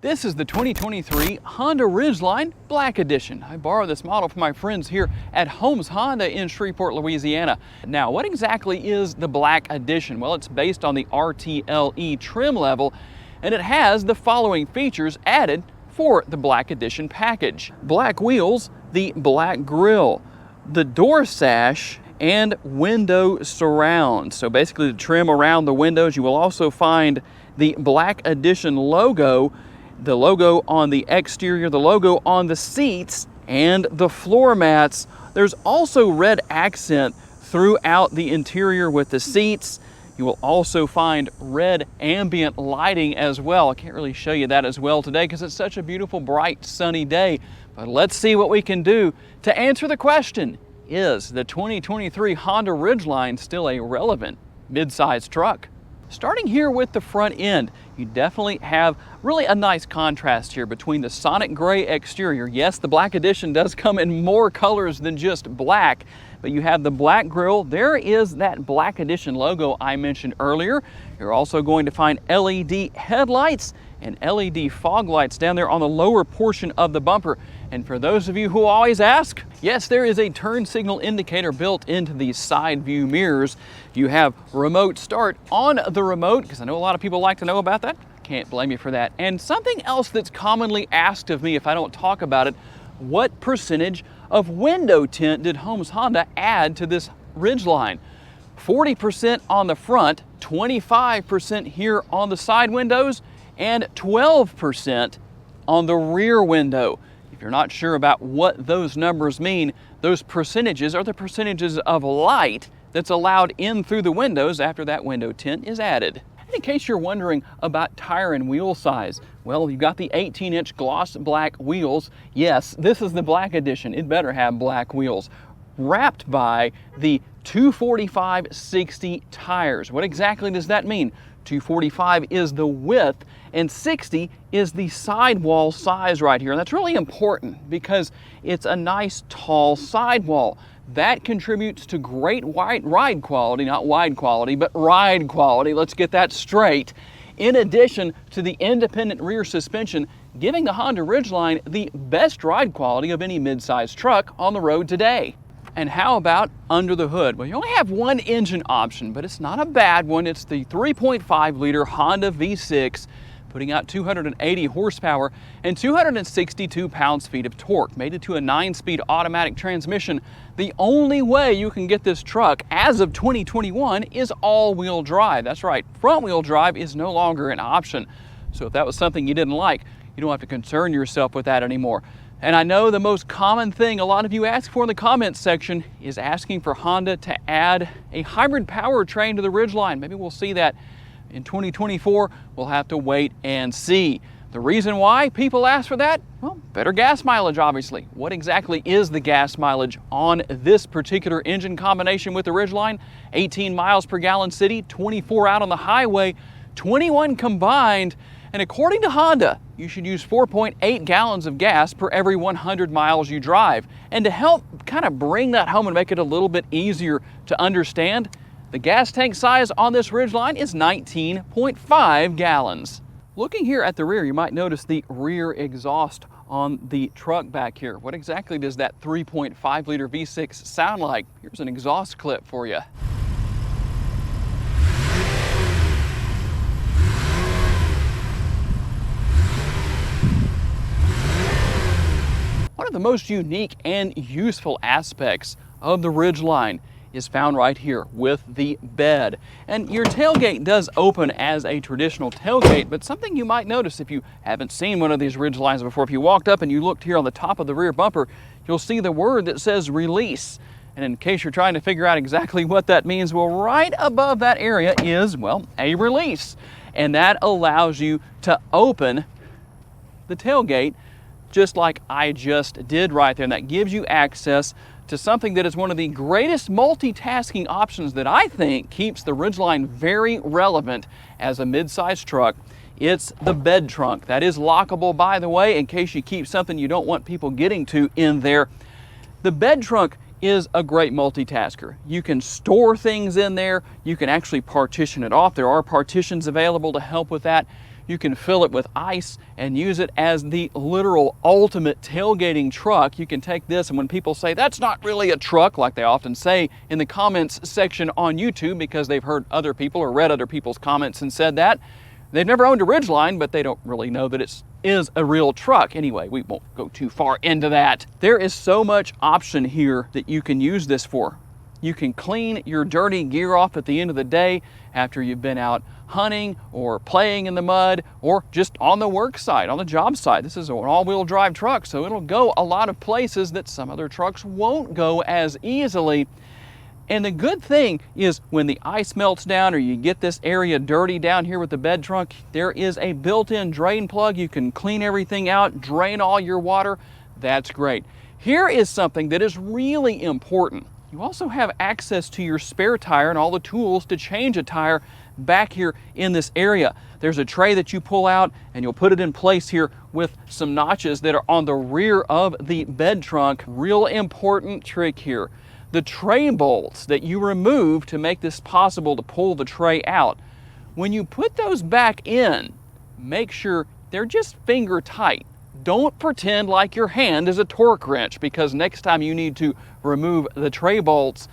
This is the 2023 Honda Ridgeline Black Edition. I borrowed this model from my friends here at Holmes Honda in Shreveport, Louisiana. Now, what exactly is the Black Edition? Well, it's based on the RTL-E trim level, and it has the following features added for the Black Edition package. Black wheels, the black grille, the door sash, and window surround. So basically the trim around the windows. You will also find the Black Edition logo, the logo on the exterior, the logo on the seats, and the floor mats. There's also red accent throughout the interior with the seats. You will also find red ambient lighting as well. I can't really show you that as well today because it's such a beautiful, bright, sunny day. But let's see what we can do to answer the question, is the 2023 Honda Ridgeline still a relevant mid-size truck? Starting here with the front end, you definitely have really a nice contrast here between the Sonic Gray exterior. Yes, the Black Edition does come in more colors than just black, but you have the black grille. There is that Black Edition logo I mentioned earlier. You're also going to find LED headlights and LED fog lights down there on the lower portion of the bumper. And for those of you who always ask, yes, there is a turn signal indicator built into these side view mirrors. You have remote start on the remote, because I know a lot of people like to know about that. Can't blame you for that. And something else that's commonly asked of me if I don't talk about it, what percentage of window tint did Holmes Honda add to this Ridgeline? 40% on the front, 25% here on the side windows, and 12% on the rear window. If you're not sure about what those numbers mean, those percentages are the percentages of light that's allowed in through the windows after that window tint is added. And in case you're wondering about tire and wheel size, well, you've got the 18-inch gloss black wheels. Yes, this is the Black Edition. It better have black wheels, wrapped by the 245/60 tires. What exactly does that mean? 245 is the width and 60 is the sidewall size right here. And that's really important because it's a nice tall sidewall. That contributes to great ride quality, not wide quality, but ride quality. Let's get that straight. In addition to the independent rear suspension, giving the Honda Ridgeline the best ride quality of any mid-size truck on the road today. And how about under the hood? Well, you only have one engine option, but it's not a bad one. It's the 3.5 liter Honda V6, putting out 280 horsepower and 262 pounds-feet of torque, mated to a 9-speed automatic transmission. The only way you can get this truck as of 2021 is all-wheel drive. That's right, front-wheel drive is no longer an option. So if that was something you didn't like, you don't have to concern yourself with that anymore. And I know the most common thing a lot of you ask for in the comments section is asking for Honda to add a hybrid powertrain to the Ridgeline. Maybe we'll see that in 2024. We'll have to wait and see. The reason why people ask for that? Well, better gas mileage, obviously. What exactly is the gas mileage on this particular engine combination with the Ridgeline? 18 miles per gallon city, 24 out on the highway, 21 combined. And according to Honda, you should use 4.8 gallons of gas per every 100 miles you drive. And to help kind of bring that home and make it a little bit easier to understand, the gas tank size on this Ridgeline is 19.5 gallons. Looking here at the rear, you might notice the rear exhaust on the truck back here. What exactly does that 3.5 liter V6 sound like? Here's an exhaust clip for you. One of the most unique and useful aspects of the Ridgeline is found right here with the bed. And your tailgate does open as a traditional tailgate, but something you might notice if you haven't seen one of these Ridgelines before, if you walked up and you looked here on the top of the rear bumper, you'll see the word that says release. And in case you're trying to figure out exactly what that means, well, right above that area is, well, a release. And that allows you to open the tailgate just like I just did right there. And that gives you access to something that is one of the greatest multitasking options that I think keeps the Ridgeline very relevant as a mid-size truck. It's the bed trunk. That is lockable, by the way, in case you keep something you don't want people getting to in there. The bed trunk is a great multitasker. You can store things in there. You can actually partition it off. There are partitions available to help with that. You can fill it with ice and use it as the literal ultimate tailgating truck. You can take this, and when people say that's not really a truck, like they often say in the comments section on YouTube, because they've heard other people or read other people's comments and said that, they've never owned a Ridgeline, but they don't really know that it is a real truck. Anyway, we won't go too far into that. There is so much option here that you can use this for. You can clean your dirty gear off at the end of the day after you've been out hunting or playing in the mud or just on the work site, on the job site. This is an all-wheel drive truck, so it'll go a lot of places that some other trucks won't go as easily. And the good thing is when the ice melts down or you get this area dirty down here with the bed trunk, there is a built-in drain plug. You can clean everything out, drain all your water. That's great. Here is something that is really important. You also have access to your spare tire and all the tools to change a tire back here in this area. There's a tray that you pull out and you'll put it in place here with some notches that are on the rear of the bed trunk. Real important trick here. The tray bolts that you remove to make this possible to pull the tray out. When you put those back in, make sure they're just finger tight. Don't pretend like your hand is a torque wrench, because next time you need to remove the tray bolts,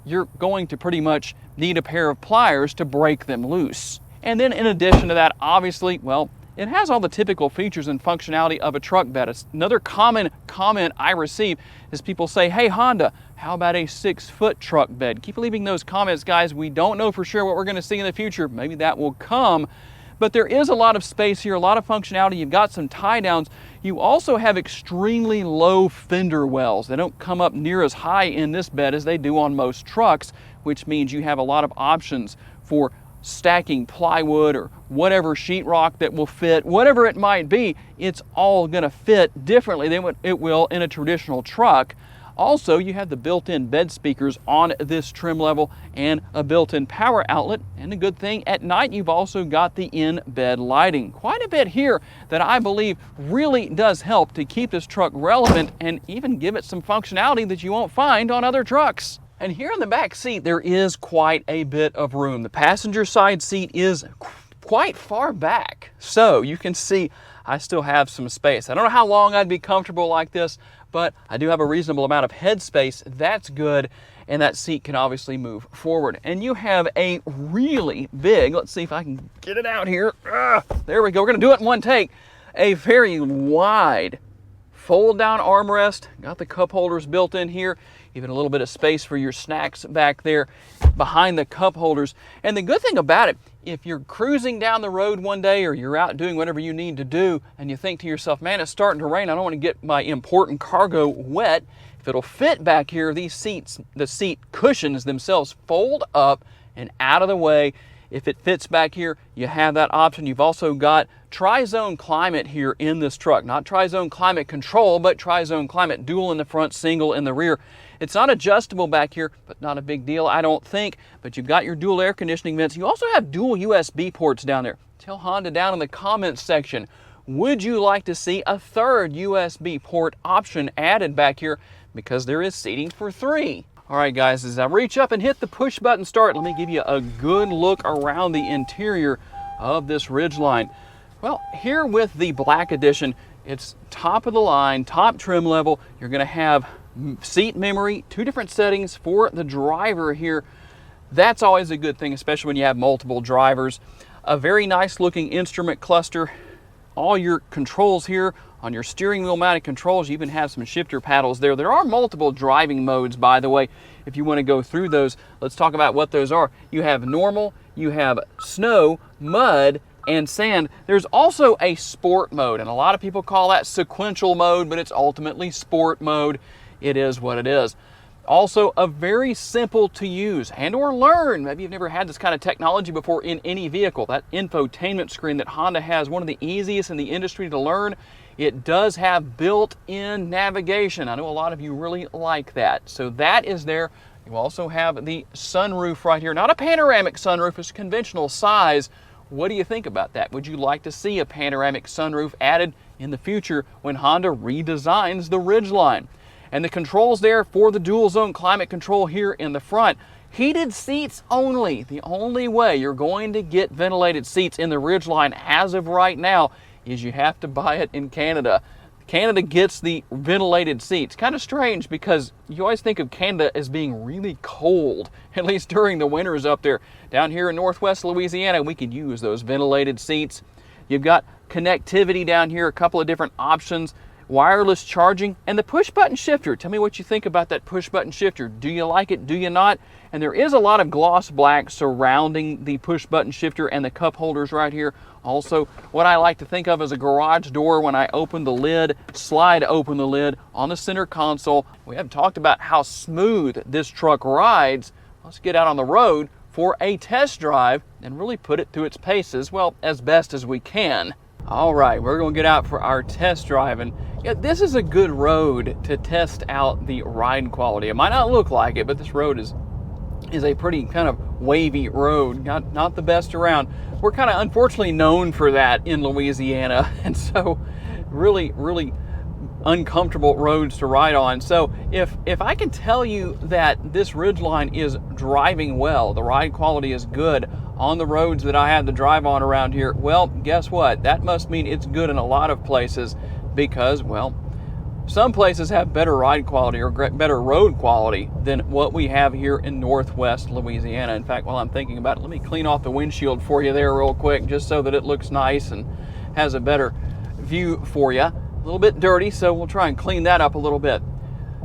you're going to pretty much need a pair of pliers to break them loose. And then in addition to that, obviously, well, it has all the typical features and functionality of a truck bed. It's another common comment I receive is people say, hey Honda, how about a 6-foot truck bed? Keep leaving those comments, guys. We don't know for sure what we're going to see in the future. Maybe that will come. But there is a lot of space here, a lot of functionality. You've got some tie downs. You also have extremely low fender wells. They don't come up near as high in this bed as they do on most trucks, which means you have a lot of options for stacking plywood or whatever sheetrock that will fit, whatever it might be. It's all going to fit differently than what it will in a traditional truck. Also, you have the built-in bed speakers on this trim level and a built-in power outlet. And the good thing, at night you've also got the in-bed lighting. Quite a bit here that I believe really does help to keep this truck relevant and even give it some functionality that you won't find on other trucks. And here in the back seat, there is quite a bit of room. The passenger side seat is quite far back, so you can see I still have some space. I don't know how long I'd be comfortable like this, but I do have a reasonable amount of head space. That's good, and that seat can obviously move forward. And you have a really big, let's see if I can get it out here. There we go, we're gonna do it in one take. A very wide fold down armrest, got the cup holders built in here, even a little bit of space for your snacks back there behind the cup holders. And the good thing about it, if you're cruising down the road one day or you're out doing whatever you need to do and you think to yourself, man, it's starting to rain, I don't want to get my important cargo wet. If it'll fit back here, these seats, the seat cushions themselves fold up and out of the way. If it fits back here, you have that option. You've also got tri-zone climate here in this truck. Not tri-zone climate control, but tri-zone climate, dual in the front, single in the rear. It's not adjustable back here, but not a big deal, I don't think. But you've got your dual air conditioning vents. You also have dual USB ports down there. Tell Honda down in the comments section, would you like to see a third USB port option added back here? Because there is seating for 3. All right, guys, as I reach up and hit the push button start, let me give you a good look around the interior of this Ridgeline. Well, here with the Black Edition, it's top of the line, top trim level. You're gonna have seat memory, 2 different settings for the driver here. That's always a good thing, especially when you have multiple drivers. A very nice looking instrument cluster. All your controls here on your steering wheel mounted controls. You even have some shifter paddles there. There are multiple driving modes, by the way, if you want to go through those. Let's talk about what those are. You have normal, you have snow, mud, and sand. There's also a sport mode, and a lot of people call that sequential mode, but it's ultimately sport mode. It is what it is. Also, a very simple to use and or learn. Maybe you've never had this kind of technology before in any vehicle. That infotainment screen that Honda has, one of the easiest in the industry to learn. It does have built-in navigation. I know a lot of you really like that. So that is there. You also have the sunroof right here. Not a panoramic sunroof, it's conventional size. What do you think about that? Would you like to see a panoramic sunroof added in the future when Honda redesigns the Ridgeline? And the controls there for the dual zone climate control here in the front. Heated seats only. The only way you're going to get ventilated seats in the Ridgeline as of right now is you have to buy it in Canada. Canada gets the ventilated seats. Kind of strange because you always think of Canada as being really cold, at least during the winters up there. Down here in Northwest Louisiana, we could use those ventilated seats. You've got connectivity down here, a couple of different options, wireless charging, and the push button shifter. Tell me what you think about that push button shifter. Do you like it? Do you not? And there is a lot of gloss black surrounding the push button shifter and the cup holders right here. Also, what I like to think of as a garage door when I open the lid, slide open the lid on the center console. We haven't talked about how smooth this truck rides. Let's get out on the road for a test drive and really put it through its paces, well, as best as we can. All right, we're gonna get out for our test drive, and yeah, this is a good road to test out the ride quality. It might not look like it, but this road is a pretty kind of wavy road, not the best around. We're kind of unfortunately known for that in Louisiana, and so really uncomfortable roads to ride on. So if I can tell you that this Ridgeline is driving well, the ride quality is good on the roads that I have to drive on around here, well, guess what? That must mean it's good in a lot of places because, well, some places have better ride quality or better road quality than what we have here in Northwest Louisiana. In fact, while I'm thinking about it, let me clean off the windshield for you there real quick, just so that it looks nice and has a better view for you. A little bit dirty, so we'll try and clean that up a little bit.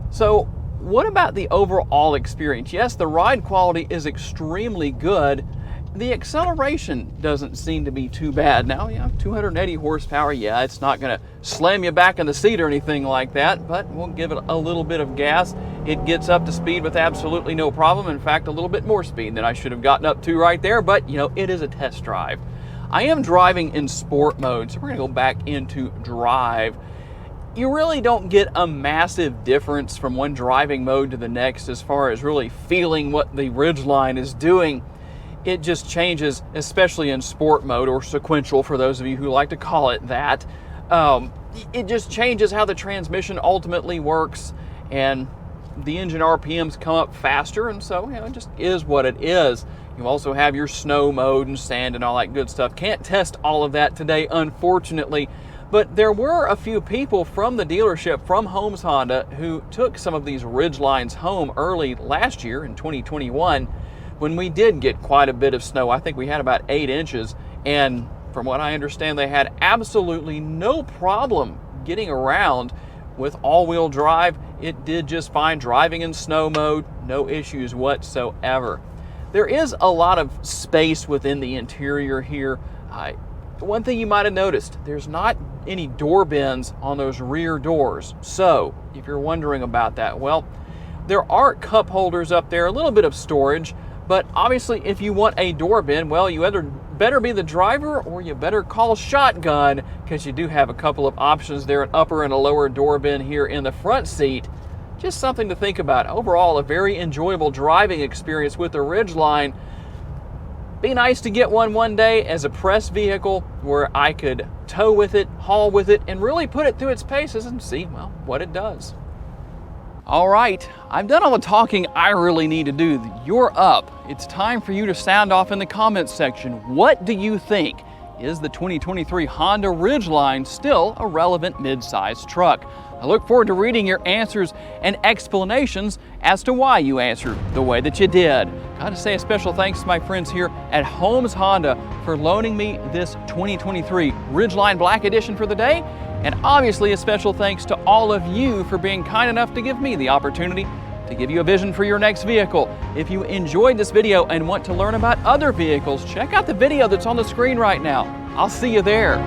So what about the overall experience? Yes, the ride quality is extremely good. The acceleration doesn't seem to be too bad. Now, 280 horsepower, yeah, it's not gonna slam you back in the seat or anything like that, but we'll give it a little bit of gas. It gets up to speed with absolutely no problem. In fact, a little bit more speed than I should have gotten up to right there, but it is a test drive. I am driving in sport mode, so we're gonna go back into drive. You really don't get a massive difference from one driving mode to the next as far as really feeling what the Ridgeline is doing. It just changes, especially in sport mode, or sequential for those of you who like to call it that. It just changes how the transmission ultimately works, and the engine RPMs come up faster, and so it just is what it is. You also have your snow mode and sand and all that good stuff. Can't test all of that today, unfortunately, but there were a few people from the dealership, from Holmes Honda, who took some of these Ridgelines home early last year in 2021, when we did get quite a bit of snow. I think we had about 8 inches, and from what I understand, they had absolutely no problem getting around with all-wheel drive. It did just fine driving in snow mode, no issues whatsoever. There is a lot of space within the interior here. One thing you might have noticed, there's not any door bends on those rear doors. So if you're wondering about that, well, there are cup holders up there, a little bit of storage. But obviously, if you want a door bin, well, you either better be the driver or you better call shotgun, because you do have a couple of options there, an upper and a lower door bin here in the front seat. Just something to think about. Overall, a very enjoyable driving experience with the Ridgeline. Be nice to get one day as a press vehicle where I could tow with it, haul with it, and really put it through its paces and see, well, what it does. All right, I've done all the talking I really need to do. You're up. It's time for you to sound off in the comments section. What do you think? Is the 2023 Honda Ridgeline still a relevant mid-sized truck? I look forward to reading your answers and explanations as to why you answered the way that you did. Gotta say a special thanks to my friends here at Holmes Honda for loaning me this 2023 Ridgeline Black Edition for the day. And obviously a special thanks to all of you for being kind enough to give me the opportunity to give you a vision for your next vehicle. If you enjoyed this video and want to learn about other vehicles, check out the video that's on the screen right now. I'll see you there.